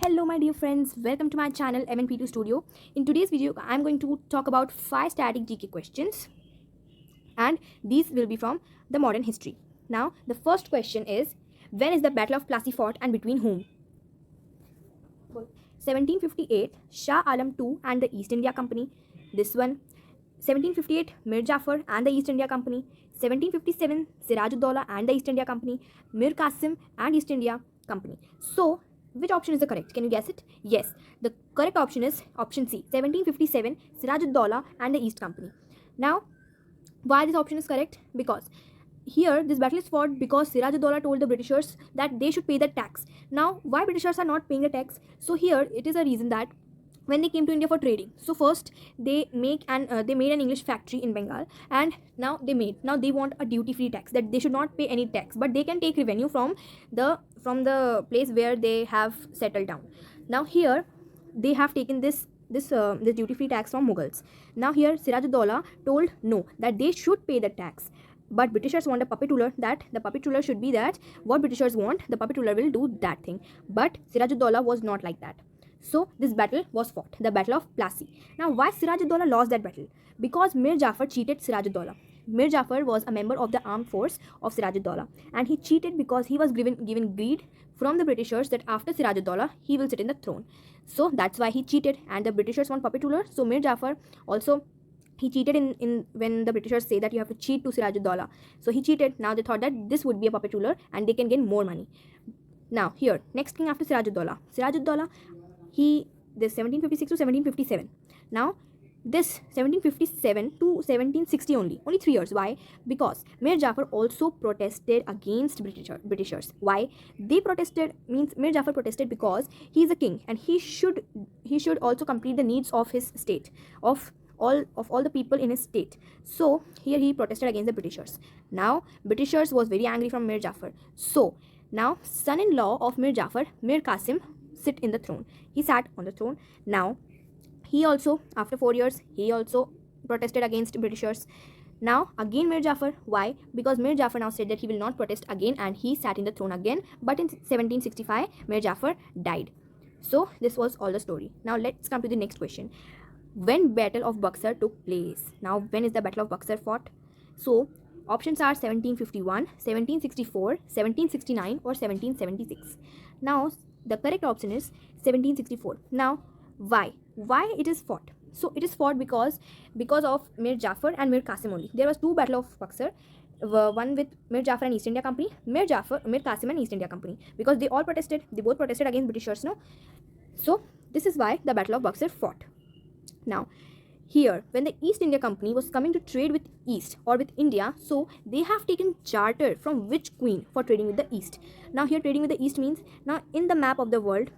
Hello my dear friends, welcome to my channel MNP2 Studio. In today's video, I'm going to talk about 5 static GK questions and these will be from the modern history. Now, the first question is, when is the Battle of Plassey fought and between whom? 1758, Shah Alam II and the East India Company. This one. 1758, Mir Jafar and the East India Company. 1757, Siraj-ud-Daulah and the East India Company. Mir Qasim and East India Company. So, which option is the correct? Can you guess it? Yes, the correct option is option C, 1757, Siraj-ud-Daulah and the East Company. Now, why this option is correct? Because here this battle is fought because Siraj-ud-Daulah told the Britishers that they should pay the tax. Now, why Britishers are not paying the tax? So here it is a reason that when they came to India for trading, so first they made an English factory in Bengal, and now they want a duty-free tax, that they should not pay any tax, but they can take revenue from the place where they have settled down. Now here they have taken this duty-free tax from Mughals. Now here Siraj-ud-Daulah told no, that they should pay the tax. But Britishers want a puppet ruler, that the puppet ruler should be that what Britishers want, the puppet ruler will do that thing. But Siraj-ud-Daulah was not like that. So this battle was fought, the Battle of Plassey. Now, why Siraj-ud-Daulah lost that battle? Because Mir Jafar cheated Siraj-ud-Daulah. Mir Jafar was a member of the armed force of Siraj-ud-Daulah, and he cheated because he was given greed from the Britishers that after Siraj-ud-Daulah he will sit in the throne. So that's why he cheated, and the Britishers want puppet ruler. So Mir Jafar also, he cheated in when the Britishers say that you have to cheat to Siraj-ud-Daulah. So he cheated. Now they thought that this would be a puppet ruler and they can gain more money. Now here, next king after Siraj-ud-Daulah. Siraj-ud-Daulah, this 1756 to 1757. Now this 1757 to 1760 only 3 years. Why? Because Mir Jafar also protested against Britishers. Why they protested? Means Mir Jafar protested because he is a king and he should also complete the needs of his state, of all the people in his state. So here he protested against the Britishers. Now Britishers was very angry from Mir Jafar. So now son-in-law of Mir Jafar, Mir Qasim, sit in the throne. He sat on the throne. Now he also, after 4 years, he also protested against Britishers. Now again Mir Jafar. Why? Because Mir Jafar now said that he will not protest again, and he sat in the throne again. But in 1765 Mir Jafar died. So this was all the story. Now let's come to the next question. When Battle of Buxar took place? Now when is the Battle of Buxar fought? So options are 1751, 1764, 1769 or 1776. Now the correct option is 1764. Now why it is fought? So it is fought because of Mir Jafar and Mir Qasim only. There was 2 Battle of Buxar, one with Mir Jafar and East India Company, Mir Qasim and East India Company, because they both protested against Britishers. No, so this is why the Battle of Buxar fought. Now here, when the East India Company was coming to trade with East or with India, so they have taken charter from which queen for trading with the East? Now here trading with the East means, now in the map of the world,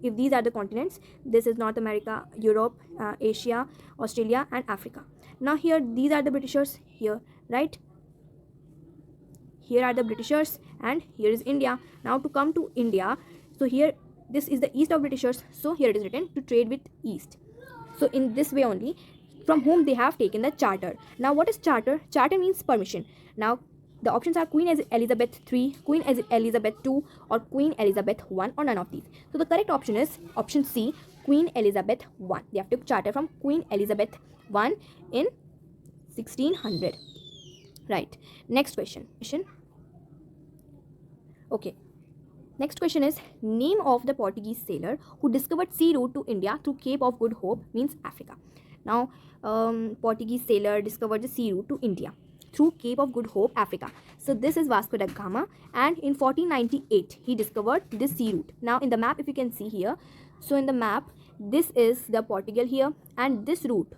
if these are the continents, this is North America, Europe, Asia, Australia and Africa. Now here these are the Britishers here, right? Here are the Britishers and here is India. Now to come to India, so here this is the East of Britishers, so here it is written to trade with East. So in this way only, from whom they have taken the charter. Now what is charter? Charter means permission. Now the options are Queen Elizabeth III, Queen Elizabeth II or Queen Elizabeth I or none of these. So the correct option is option C, Queen Elizabeth I. They have took charter from Queen Elizabeth I in 1600. Right. Next question. Okay. Next question is, name of the Portuguese sailor who discovered sea route to India through Cape of Good Hope, means Africa. Now, Portuguese sailor discovered the sea route to India through Cape of Good Hope, Africa. So this is Vasco da Gama, and in 1498 he discovered this sea route. Now in the map, if you can see here, so in the map, this is the Portugal here, and this route,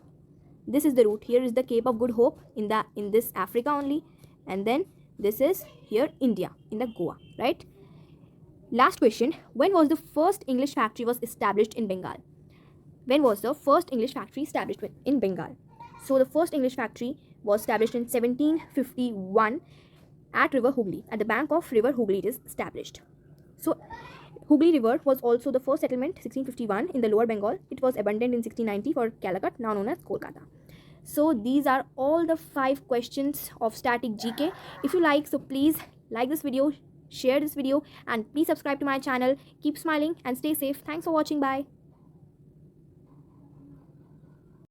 this is the route. Here is the Cape of Good Hope in this Africa only, and then this is here India in the Goa, right? Last question, when was the first English factory was established in Bengal? When was the first English factory established in Bengal? So the first English factory was established in 1751 at River Hooghly. At the bank of River Hooghly it is established. So Hooghly River was also the first settlement, 1651, in the Lower Bengal. It was abandoned in 1690 for Calicut, now known as Kolkata. So these are all the 5 questions of static GK. If you like, so please like this video, share this video, and please subscribe to my channel. Keep smiling and stay safe. Thanks for watching. Bye.